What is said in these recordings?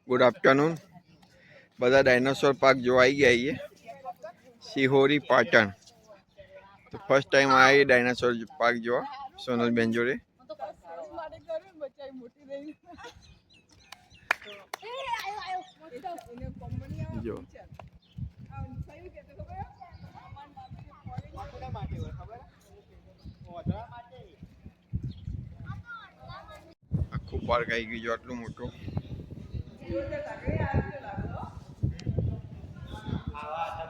Good afternoon બધા dinosaur park જોવા આવી ગયા છીએ શિહોરી પાટણ તો ફર્સ્ટ ટાઈમ આવી ડાયનોસોર પાર્ક જોવા સોનલ બેન જોડે જો આખું પાર્ક આવી ગયું જો આટલું મોટું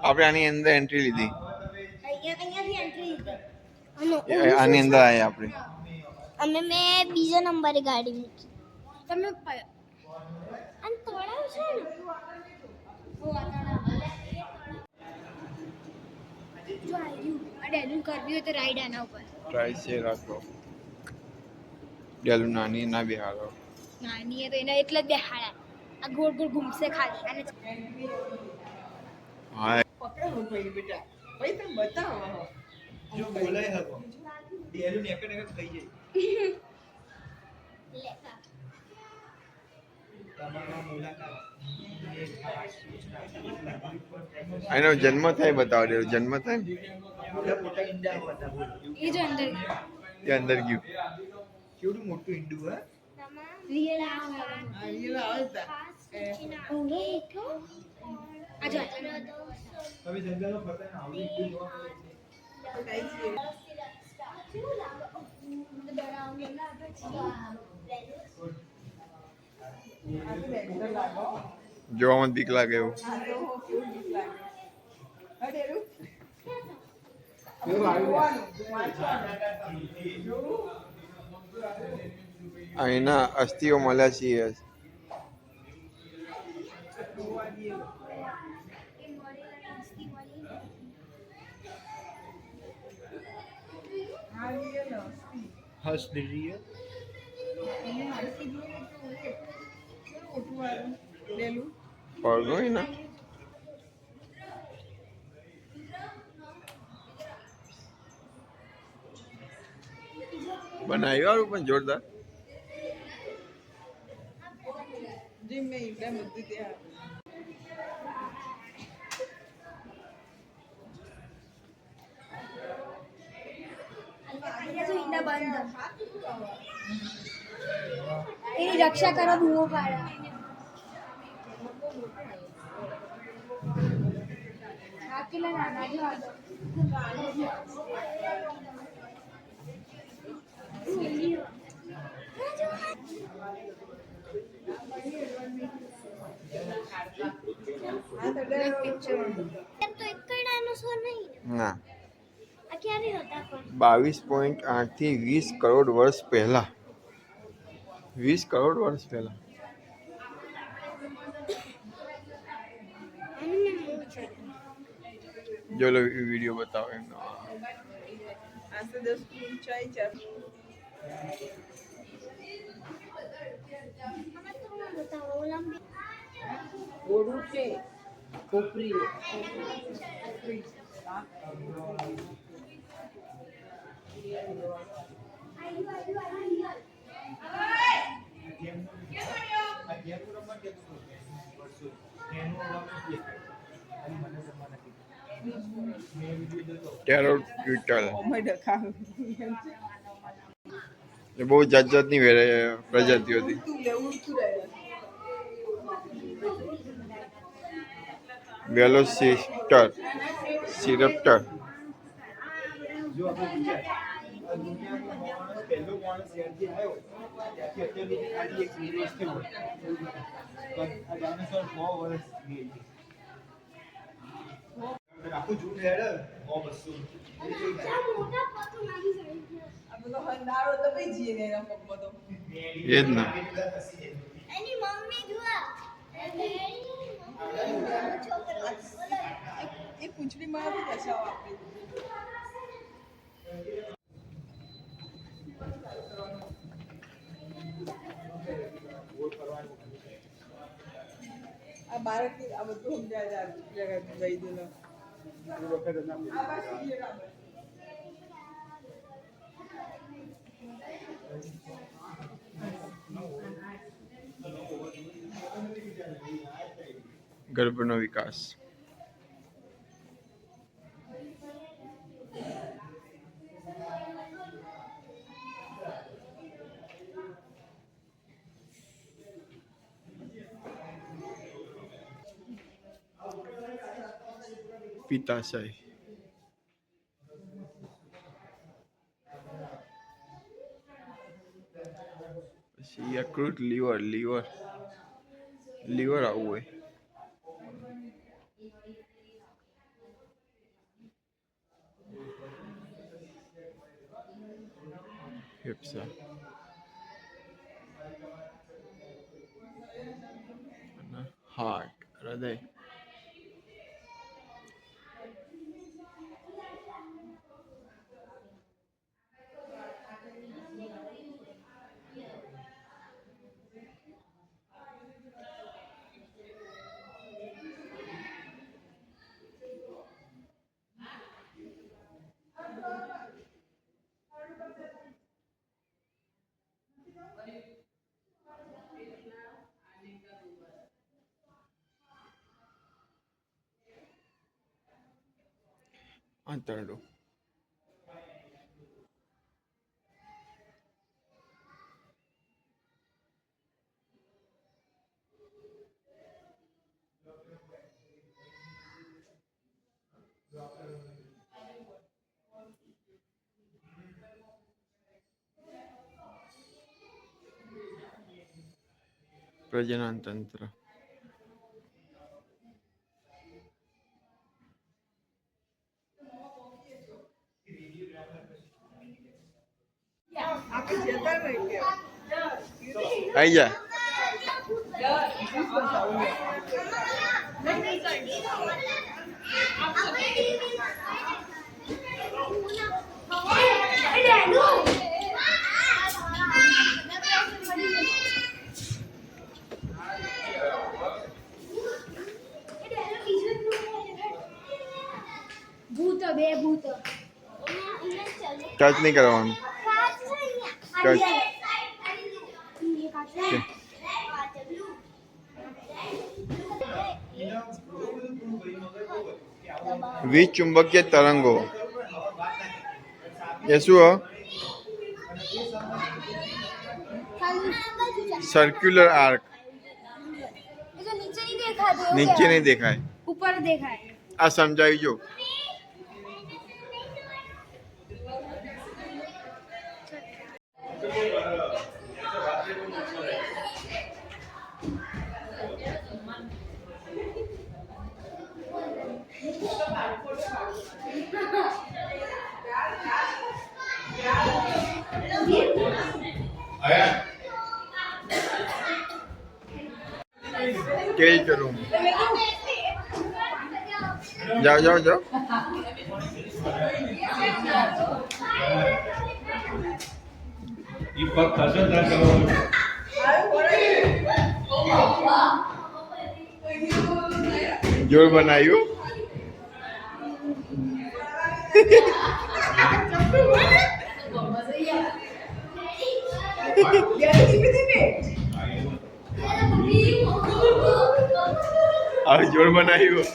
આપણે આની અંદર એન્ટ્રી લીધી આની અંદર આયા આપણે અમે મેં બીજા નંબરે ગાડી મૂકી તમે અને તળાવ છે ને જો આવ્યું આ ડેલુન કરવી હોય તો રાઈડ આના ઉપર ટ્રાય છે રાખો ડેલુન નાની ના બેહાડો નાની એ તો એને એટલે જ બેહાડા આ ગોળ ગોળ ઘૂમશે ખાલી અને હા પકડો ભાઈ બેટા ભાઈ તમે બતાવો જો બોલાય હતો ડેલુન એક ને એક થઈ જાય લેખા તમારો મુલાકાત એનો જન્મ થાય બતાવો દે જન્મ થાય ને મોટા ઈંડા હતા એ જો અંદર એ અંદર ગયું કેવડું મોટું ઈંડું હે રિયલ આ ઈલા આવતા આ જો હવે જંગલમાં પતન આવી ઈંડું જોવા મળે જોવામાં બીક લાગે એવું અહીંના અસ્થિઓ મળ્યા છીએ હસ દિલીએ પડગોય ના બનાવ્યું પણ જોરદાર જી મેં ઈંડા મૂકી ત્યાં એની રક્ષા કરો બૂમો પાડો આકેલા નાના જો આદો ના આ ક્યારે હતા પણ 22.8 થી 20 કરોડ વર્ષ પહેલા 20 કરોડ વર્ષ પહેલા જો લો વિડિયો બતાવો એમનો આ તો 10 ફૂટ ઊંચાઈ છે ઓડું છે કોપરી ટેરો ટ્વિટર ડખા એ બહુ જાત જાતની પ્રજાતિઓ હતી વેલોસિસ્ટર સિરપ્ટર જો આપણે આ દુનિયાનો પહેલો માણસ જ્યારથી આવ્યો ત્યાંથી અત્યાર સુધી ખાલી એક વિદેશ થયો આ ડાયનોસોર 100 વર્ષ ગઈ આખું જૂન હેડ 100 મોટા પતો મારી જાય આ બધો હંડારો તો ભાઈ જીએ ને એના પગ બધો એ જ ના એની મમ્મી જુઓ એ પૂંછડી માં બી દશાઓ આપી આ બાળક આ બધું સમજાય જગત ગઈ દુનો આ વખત ના ગર્ભનો વિકાસ. પિત્તાશય. પછી યકૃત, લીવર લીવર લીવર આવું હોય. ફેફસા. હાર્ટ, હૃદય. આંતરડું. પ્રજનન તંત્ર. આઈ જા. ભૂત બે ભૂત ટચ નહીં કરવાનું. ટચ. વિચુંબકીય તરંગો એ શું હો? Circular arc. નીચે નહીં દેખાય, ઉપર દેખાય. આ સમજાવી જો. કેવી કરું? જાઓ જાઓ જાઓ. જોર બનાવ્યું. હવે જોર બનાવ્યું.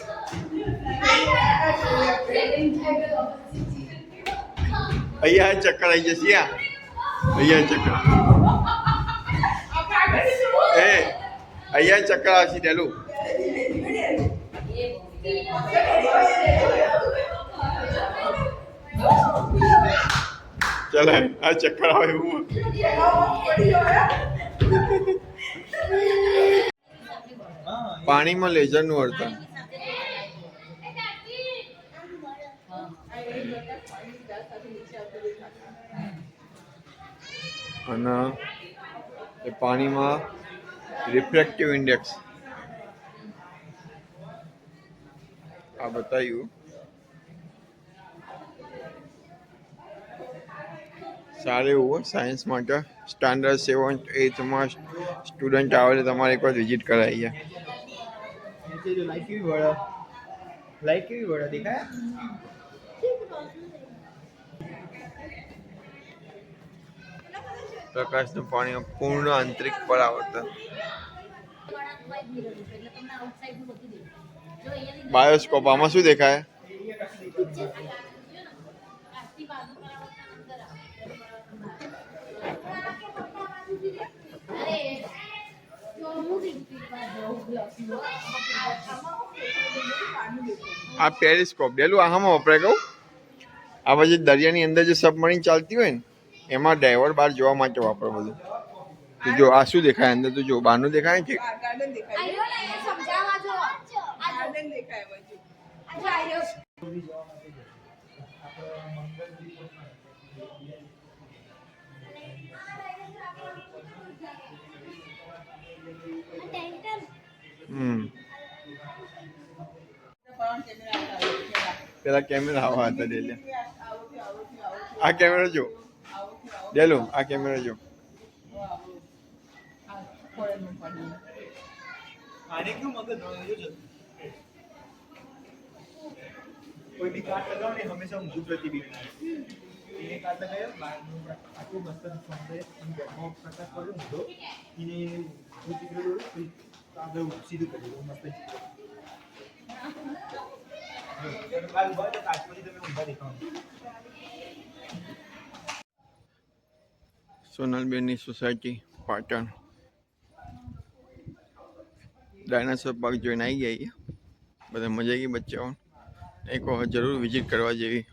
અહીંયા ચક્કર આવી જશે. અહીંયા ચક્કર. એ અહીંયા ચક્કર આવશે ડેલું. ચાલે આ ચક્કર આવે એવું. પાણીમાં લેઝરનું વર્તન. અને એ પાણીમાં રિફ્રેક્ટિવ ઇન્ડેક્સ આ બતાવ્યું. સારું એવું સાયન્સ માટે. સ્ટાન્ડર્ડ 7th 8thમાં સ્ટુડન્ટ આવે તો તમારે એક વાર વિઝિટ કરાવી ગયા. લાઈક કેવી વળે, લાઈક કેવી વળે દેખાય. પ્રકાશનું પાણીમાં પૂર્ણ આંતરિક પરાવર્તન. બાયોસ્કોપ આમાં શું દેખાય? આ પેરિસ્કોપ ડેલું આમાં વપરાય કહું. આ પછી દરિયાની અંદર જે સબમરીન ચાલતી હોય ને એમાં ડ્રાઈવર બહાર જોવા માટે વાપરે બધું. તો જો આ શું દેખાય અંદર? તો જો બહારનું દેખાય છે. ગાર્ડન દેખાય ગાર્ડન દેખાય બાજુ પેલા કેમેરા આવા હતા ડેલે. આ કેમેરો જો ડેલો, આ કેમેરો જો. આને કેવું મગજ જોજો કોઈ બી કાટ લગાવો ને હંમેશા ઊંધું પ્રતિબિંબ એને કાટ લગાવ્યો બહારનું આટલું મસ્ત સૌંદર્ય અને ગરમો પ્રકાશ પડ્યો ઊંધો એને હું ચિત્ર દોરું આગળ સીધું કરી દઉં મસ્ત ચિત્ર બાદ ઉભા તો કાચમાંથી તમે ઊંધા દેખાવ. સોનલબેનની સોસાયટી પાટણ. ડાયનાસોર પાર્ક જોઈને આવી ગયા. બધા મજા આવી ગઈ બચ્ચાઓ. એક વખત જરૂર વિઝિટ કરવા જેવી